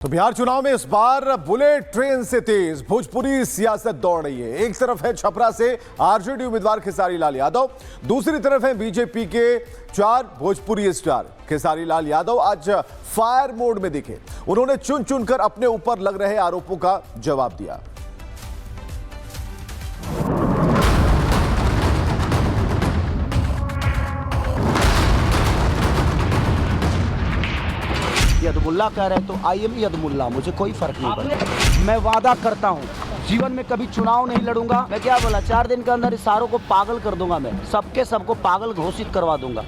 तो बिहार चुनाव में इस बार बुलेट ट्रेन से तेज भोजपुरी सियासत दौड़ रही है। एक तरफ है छपरा से आरजेडी उम्मीदवार खेसारी लाल यादव, दूसरी तरफ है बीजेपी के 4 भोजपुरी स्टार। खेसारी लाल यादव आज फायर मोड में दिखे। उन्होंने चुन चुनकर अपने ऊपर लग रहे आरोपों का जवाब दिया। यदमुल्ला कह रहे हैं तो आई एम यदमुल्ला, मुझे कोई फर्क नहीं पड़ता। मैं वादा करता हूँ जीवन में कभी चुनाव नहीं लड़ूंगा। मैं क्या बोला, 4 दिन के अंदर इस सारों को पागल कर दूंगा। मैं सबको पागल घोषित करवा दूंगा।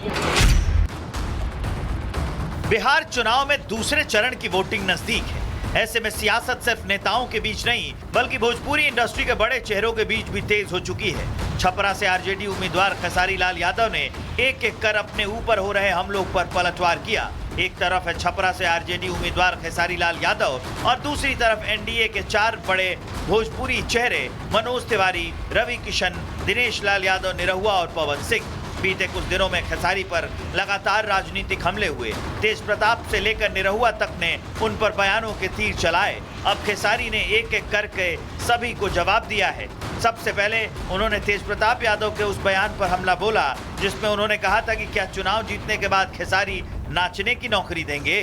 बिहार चुनाव में दूसरे चरण की वोटिंग नजदीक है। ऐसे में सियासत सिर्फ नेताओं के बीच नहीं बल्कि भोजपुरी इंडस्ट्री के बड़े चेहरों के बीच भी तेज हो चुकी है। छपरा से आरजेडी उम्मीदवार खेसारी लाल यादव ने एक एक कर अपने ऊपर हो रहे हमलों पर पलटवार किया। एक तरफ है छपरा से आरजेडी उम्मीदवार खेसारी लाल यादव और दूसरी तरफ एनडीए के 4 बड़े भोजपुरी चेहरे मनोज तिवारी, रवि किशन, दिनेश लाल यादव निरहुआ और पवन सिंह। बीते कुछ दिनों में खेसारी पर लगातार राजनीतिक हमले हुए। तेज प्रताप से लेकर निरहुआ तक ने उन पर बयानों के तीर चलाए। अब खेसारी ने एक एक करके सभी को जवाब दिया है। सबसे पहले उन्होंने तेज प्रताप यादव के उस बयान पर हमला बोला जिसमें उन्होंने कहा था कि क्या चुनाव जीतने के बाद खेसारी नाचने की नौकरी देंगे।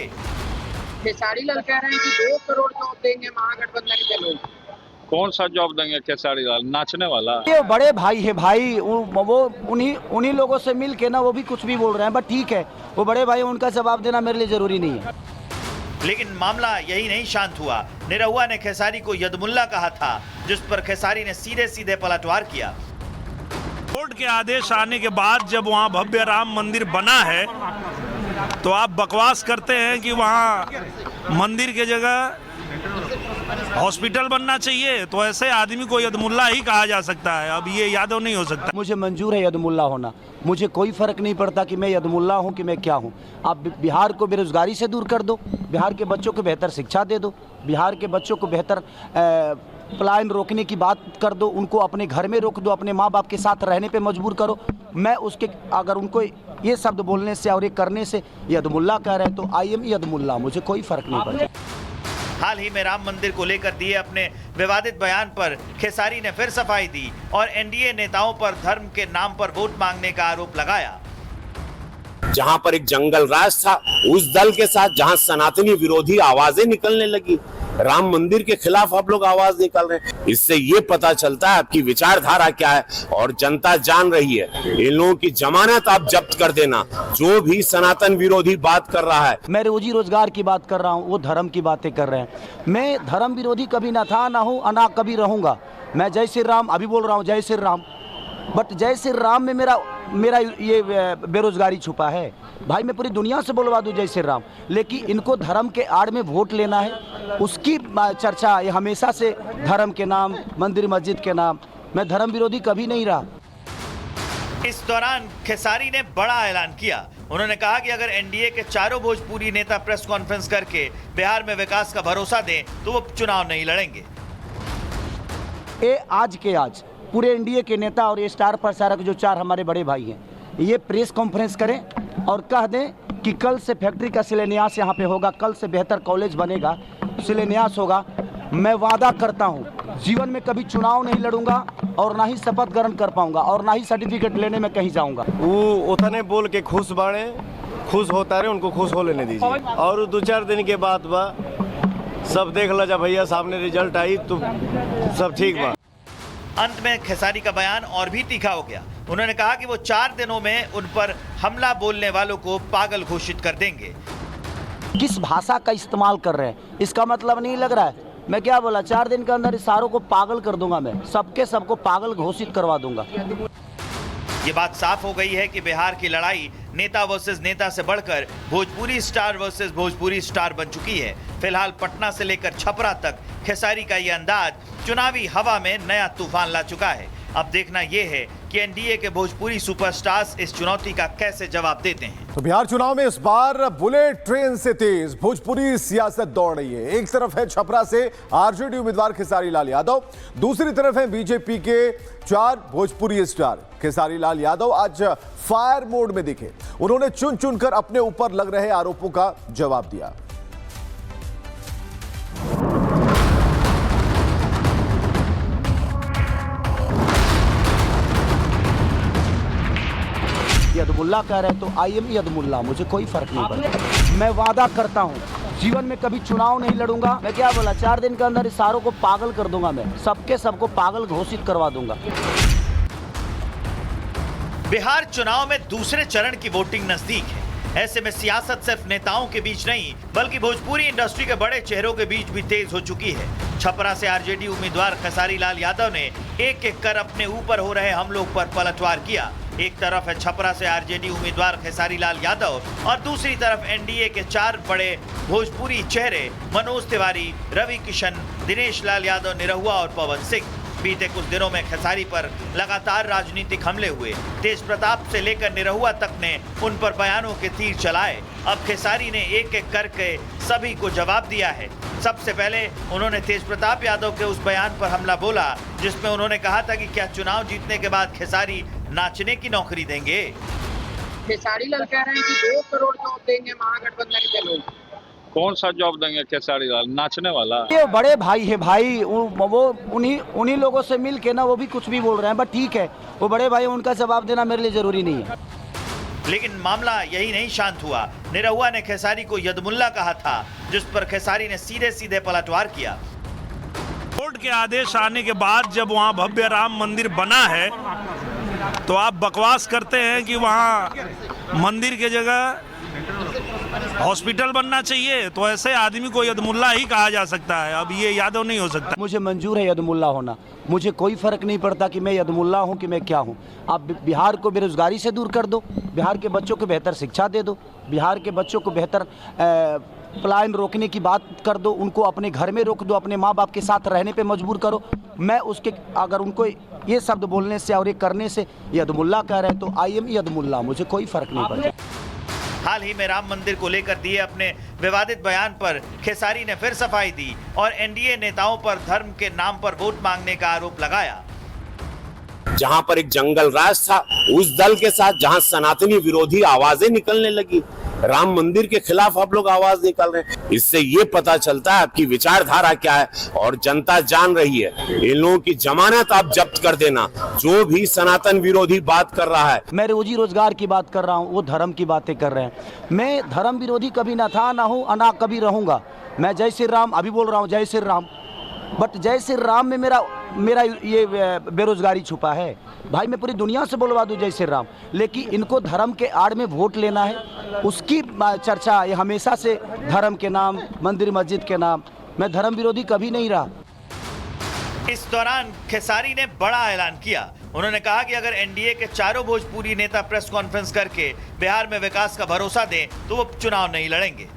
खेसारी लाल कह रहे हैं कि 2 करोड़ जॉब देंगे महागठबंधन के लोग। कौन सा जॉब देंगे खेसारी लाल? नाचने वाला? ये बड़े भाई है भाई, वो उन्हीं लोगों से मिल के ना वो भी कुछ भी बोल रहे हैं। बट ठीक है, वो बड़े भाई, उनका जवाब देना मेरे लिए जरूरी नहीं है। लेकिन मामला यही नहीं शांत हुआ। निरहुआ ने खेसारी को यदमुल्ला कहा था, जिस पर खेसारी ने सीधे सीधे पलटवार किया। कोर्ट के आदेश आने के बाद जब वहाँ भव्य राम मंदिर बना है तो आप बकवास करते हैं कि वहाँ मंदिर के जगह हॉस्पिटल बनना चाहिए। तो ऐसे आदमी को यदमुल्ला ही कहा जा सकता है। अब ये यादव नहीं हो सकता। मुझे मंजूर है यदमुल्ला होना, मुझे कोई फर्क नहीं पड़ता कि मैं यदमुल्ला हूँ कि मैं क्या हूँ। आप बिहार को बेरोजगारी से दूर कर दो, बिहार के बच्चों को बेहतर शिक्षा दे दो, बिहार के बच्चों को बेहतर पलायन रोकने की बात कर दो, उनको अपने घर में रोक दो, अपने माँ बाप के साथ रहने पे मजबूर करो। मैं उसके अगर उनको ये शब्द बोलने से और ये करने से यदमुल्ला कह रहे हैं तो आई एम यदमुल्ला, मुझे कोई फर्क नहीं पड़ता। हाल ही में राम मंदिर को लेकर दिए अपने विवादित बयान पर खेसारी ने फिर सफाई दी और एनडीए नेताओं पर धर्म के नाम पर वोट मांगने का आरोप लगाया। जहां पर एक जंगल राज था, उस दल के साथ जहां सनातनी विरोधी आवाजें निकलने लगी, राम मंदिर के खिलाफ आप लोग आवाज निकाल रहे हैं। इससे ये पता चलता है आपकी विचारधारा क्या है और जनता जान रही है। इन लोगों की जमानत आप जब्त कर देना, जो भी सनातन विरोधी बात कर रहा है। मैं रोजी रोजगार की बात कर रहा हूँ, वो धर्म की बातें कर रहे हैं। मैं धर्म विरोधी कभी ना था, ना हूँ, ना कभी रहूंगा। मैं जय श्री राम अभी बोल रहा हूँ, जय श्री राम। बट जय श्री राम में मेरा ये बेरोजगारी छुपा है। भाई मैं पूरी दुनिया से बोलवा दूं जय श्री राम, लेकिन इनको धर्म के आड़ में वोट लेना है, उसकी चर्चा ये हमेशा से धर्म के नाम, मंदिर मस्जिद के नाम। मैं धर्म विरोधी कभी नहीं रहा। इस दौरान खेसारी ने बड़ा ऐलान किया। उन्होंने कहा कि अगर एनडीए के 4 भोजपुरी नेता प्रेस कॉन्फ्रेंस करके बिहार में विकास का भरोसा दें तो वो चुनाव नहीं लड़ेंगे। आज के आज पूरे एनडीए के नेता और ये स्टार प्रचारक जो 4 हमारे बड़े भाई हैं, ये प्रेस कॉन्फ्रेंस करें और कह दें कि कल से फैक्ट्री का शिलान्यास यहाँ पे होगा, कल से बेहतर कॉलेज बनेगा, शिलान्यास होगा। मैं वादा करता हूँ जीवन में कभी चुनाव नहीं लड़ूंगा और ना ही शपथ ग्रहण कर पाऊंगा और ना ही सर्टिफिकेट लेने में कहीं जाऊंगा। वो उतने बोल के खुश बाड़े, खुश होता रहे, उनको खुश हो लेने दीजिए। और 2-4 दिन के बाद बा सब देख ला, जब भैया सामने रिजल्ट आई तो सब ठीक बा। अंत में खेसारी का बयान और भी तीखा हो गया। उन्होंने कहा कि वो 4 दिनों में उन पर हमला बोलने वालों को पागल घोषित कर देंगे। किस भाषा का इस्तेमाल कर रहे हैं इसका मतलब नहीं लग रहा है। मैं क्या बोला, 4 दिन के अंदर इस सारों को पागल कर दूंगा। मैं सबको पागल घोषित करवा दूंगा। ये बात साफ हो गई है कि बिहार की लड़ाई नेता वर्सेस नेता से बढ़कर Bhojpuri star versus Bhojpuri star बन चुकी है। फिलहाल पटना से लेकर छपरा तक खेसारी का ये अंदाज चुनावी हवा में नया तूफान ला चुका है। अब देखना यह है कि एनडीए के भोजपुरी सुपरस्टार्स इस चुनौती का कैसे जवाब देते हैं। तो बिहार चुनाव में इस बार बुलेट ट्रेन से तेज भोजपुरी सियासत दौड़ रही है। एक तरफ है छपरा से आरजेडी उम्मीदवार खेसारी लाल यादव, दूसरी तरफ है बीजेपी के 4 भोजपुरी स्टार। खेसारी लाल यादव आज फायर मोड में दिखे। उन्होंने चुन चुनकर अपने ऊपर लग रहे आरोपों का जवाब दिया। यदमुल्ला कह रहे हैं तो आई एम यदमुल्ला, मुझे कोई फर्क नहीं पड़ता। मैं वादा करता हूँ जीवन में कभी चुनाव नहीं लड़ूंगा। मैं क्या बोला, 4 दिन के अंदर इस सारों को पागल कर दूंगा, मैं सबको पागल घोषित करवा दूंगा। बिहार चुनाव में दूसरे चरण की वोटिंग नजदीक है। ऐसे में सियासत सिर्फ नेताओं के बीच नहीं बल्कि भोजपुरी इंडस्ट्री के बड़े चेहरों के बीच भी तेज हो चुकी है। छपरा से आरजेडी उम्मीदवार खेसारी लाल यादव ने एक एक कर अपने ऊपर हो रहे हमलों पर पलटवार किया। एक तरफ है छपरा से आरजेडी उम्मीदवार खेसारी लाल यादव और दूसरी तरफ एनडीए के 4 बड़े भोजपुरी चेहरे मनोज तिवारी, रवि किशन, दिनेश लाल यादव निरहुआ और पवन सिंह। बीते कुछ दिनों में खेसारी पर लगातार राजनीतिक हमले हुए। तेज प्रताप से लेकर निरहुआ तक ने उन पर बयानों के तीर चलाए। अब खेसारी ने एक एक करके सभी को जवाब दिया है। सबसे पहले उन्होंने तेज प्रताप यादव के उस बयान पर हमला बोला जिसमें उन्होंने कहा था कि क्या चुनाव जीतने के बाद खेसारी नाचने की नौकरी देंगे। खेसारी लाल कह रहे हैं कि 2 करोड़ जॉब देंगे महागठबंधन के लोग। कौन सा जॉब देंगे खेसारी लाल, नाचने वाला? ये बड़े भाई है भाई, वो उन्हीं लोगों से मिल के ना वो भी कुछ भी बोल रहे हैं, बट ठीक है, वो बड़े भाई, उनका जवाब देना मेरे लिए जरूरी नहीं है। लेकिन मामला यही नहीं शांत हुआ। निरहुआ ने खेसारी को यदमुल्ला कहा था जिस पर खेसारी ने सीधे सीधे पलटवार किया। कोर्ट के आदेश आने के बाद जब वहाँ भव्य राम मंदिर बना है तो आप बकवास करते हैं कि वहाँ मंदिर के जगह हॉस्पिटल बनना चाहिए, तो ऐसे आदमी को यदमुल्ला ही कहा जा सकता है। अब ये यादव नहीं हो सकता। मुझे मंजूर है यदमुल्ला होना, मुझे कोई फर्क नहीं पड़ता कि मैं यदमुल्ला हूँ कि मैं क्या हूँ। आप बिहार को बेरोजगारी से दूर कर दो, बिहार के बच्चों को बेहतर शिक्षा दे दो, बिहार के बच्चों को बेहतर पलायन रोकने की बात कर दो, उनको अपने घर में रोक दो, अपने माँ बाप के साथ रहने पे मजबूर करो। मैं उसके अगर उनको ये शब्द बोलने से और ये करने से यदमुल्ला कह रहे हैं तो आई एम यदमुल्ला, मुझे कोई फर्क नहीं पड़ता। हाल ही में राम मंदिर को लेकर दिए अपने विवादित बयान पर खेसारी ने फिर सफाई दी और एनडीए नेताओं पर धर्म के नाम पर वोट मांगने का आरोप लगाया। जहां पर एक जंगल राज था, उस दल के साथ जहां सनातनी विरोधी आवाजें निकलने लगी, राम मंदिर के खिलाफ आप लोग आवाज निकाल रहे हैं। इससे ये पता चलता है आपकी विचारधारा क्या है और जनता जान रही है। इन लोगों की जमानत आप जब्त कर देना, जो भी सनातन विरोधी बात कर रहा है। मैं रोजी रोजगार की बात कर रहा हूँ, वो धर्म की बातें कर रहे हैं। मैं धर्म विरोधी कभी ना था, ना हूँ, ना कभी रहूंगा। मैं जय श्री राम अभी बोल रहा हूँ, जय श्री राम, बट जय श्री राम में मेरा ये बेरोजगारी छुपा है। भाई मैं पूरी दुनिया से बोलवा दूं जय श्री राम, लेकिन इनको धर्म के आड़ में वोट लेना है, उसकी चर्चा ये हमेशा से धर्म के नाम, मंदिर मस्जिद के नाम। मैं धर्म विरोधी कभी नहीं रहा। इस दौरान खेसारी ने बड़ा ऐलान किया। उन्होंने कहा कि अगर एनडीए के 4 भोजपुरी नेता प्रेस कॉन्फ्रेंस करके बिहार में विकास का भरोसा दें तो वो चुनाव नहीं लड़ेंगे।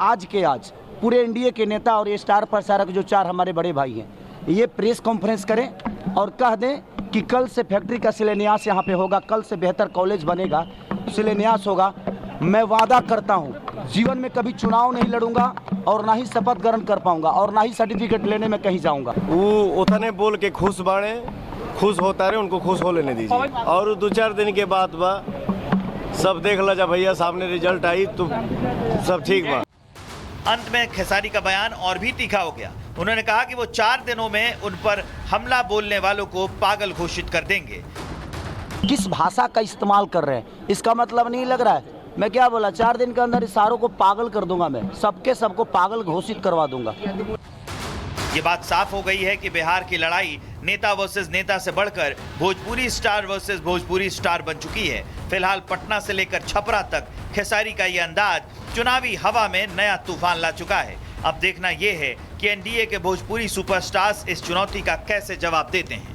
आज पूरे एनडीए के नेता और ये स्टार प्रचारक जो 4 हमारे बड़े भाई हैं, ये प्रेस कॉन्फ्रेंस करें और कह दें कि कल से फैक्ट्री का शिलान्यास यहाँ पे होगा, कल से बेहतर कॉलेज बनेगा, शिलान्यास होगा। मैं वादा करता हूँ जीवन में कभी चुनाव नहीं लड़ूंगा और ना ही शपथ ग्रहण कर पाऊंगा और ना ही सर्टिफिकेट लेने में कहीं जाऊंगा। वो उतने बोल के खुश बाड़े, खुश होता रहे, उनको खुश हो लेने दीजिए। और 2-4 दिन के बाद बा सब देख ला, जब भैया सामने रिजल्ट आई तो सब ठीक बा। अंत में खेसारी का बयान और भी तीखा हो गया। उन्होंने कहा कि वो 4 दिनों में उन पर हमला बोलने वालों को पागल घोषित कर देंगे। किस भाषा का इस्तेमाल कर रहे हैं, इसका मतलब नहीं लग रहा है। मैं क्या बोला, 4 दिन के अंदर इस सारों को पागल कर दूंगा, मैं सबको पागल घोषित करवा दूंगा। ये बात साफ हो गई है कि बिहार की लड़ाई नेता वर्सेस नेता से बढ़कर Bhojpuri star versus Bhojpuri star बन चुकी है। फिलहाल पटना से लेकर छपरा तक खेसारी का ये अंदाज चुनावी हवा में नया तूफान ला चुका है। अब देखना यह है कि एनडीए के भोजपुरी सुपरस्टार्स इस चुनौती का कैसे जवाब देते हैं।